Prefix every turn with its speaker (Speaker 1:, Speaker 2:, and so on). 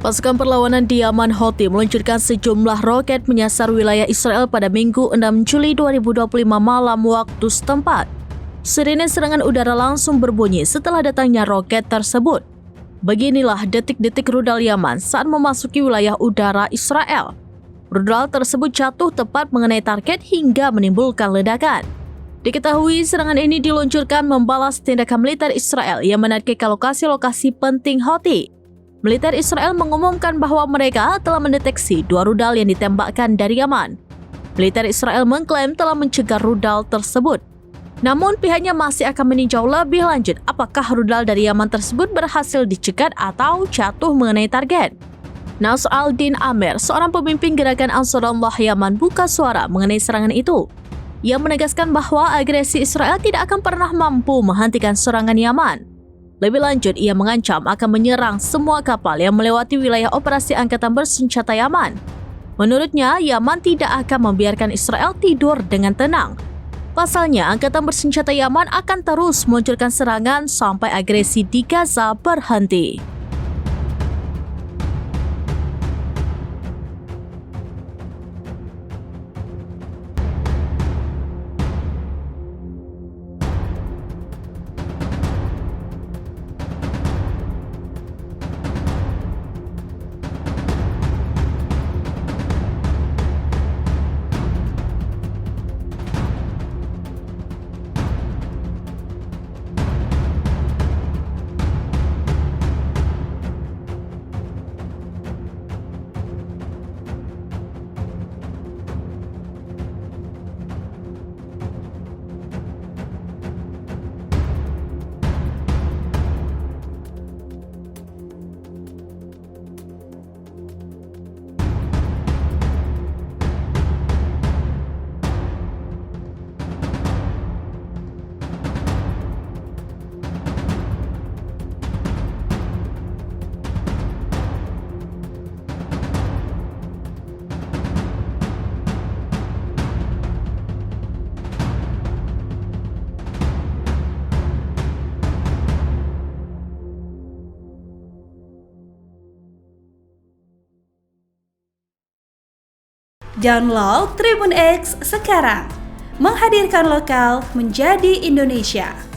Speaker 1: Pasukan perlawanan di Yaman Houthi meluncurkan sejumlah roket menyasar wilayah Israel pada Minggu 6 Juli 2025 malam waktu setempat. Sirine serangan udara langsung berbunyi setelah datangnya roket tersebut. Beginilah detik-detik rudal Yaman saat memasuki wilayah udara Israel. Rudal tersebut jatuh tepat mengenai target hingga menimbulkan ledakan. Diketahui serangan ini diluncurkan membalas tindakan militer Israel yang menarik ke lokasi-lokasi penting Houthi. Militer Israel mengumumkan bahwa mereka telah mendeteksi 2 rudal yang ditembakkan dari Yaman. Militer Israel mengklaim telah mencegah rudal tersebut. Namun pihaknya masih akan meninjau lebih lanjut apakah rudal dari Yaman tersebut berhasil dicegat atau jatuh mengenai target. Nasr al-Din Amir, seorang pemimpin gerakan Ansarullah Yaman, buka suara mengenai serangan itu. Ia menegaskan bahwa agresi Israel tidak akan pernah mampu menghentikan serangan Yaman. Lebih lanjut, ia mengancam akan menyerang semua kapal yang melewati wilayah operasi angkatan bersenjata Yaman. Menurutnya, Yaman tidak akan membiarkan Israel tidur dengan tenang. Pasalnya, angkatan bersenjata Yaman akan terus meluncurkan serangan sampai agresi di Gaza berhenti.
Speaker 2: Download Tribun X sekarang, menghadirkan lokal menjadi Indonesia.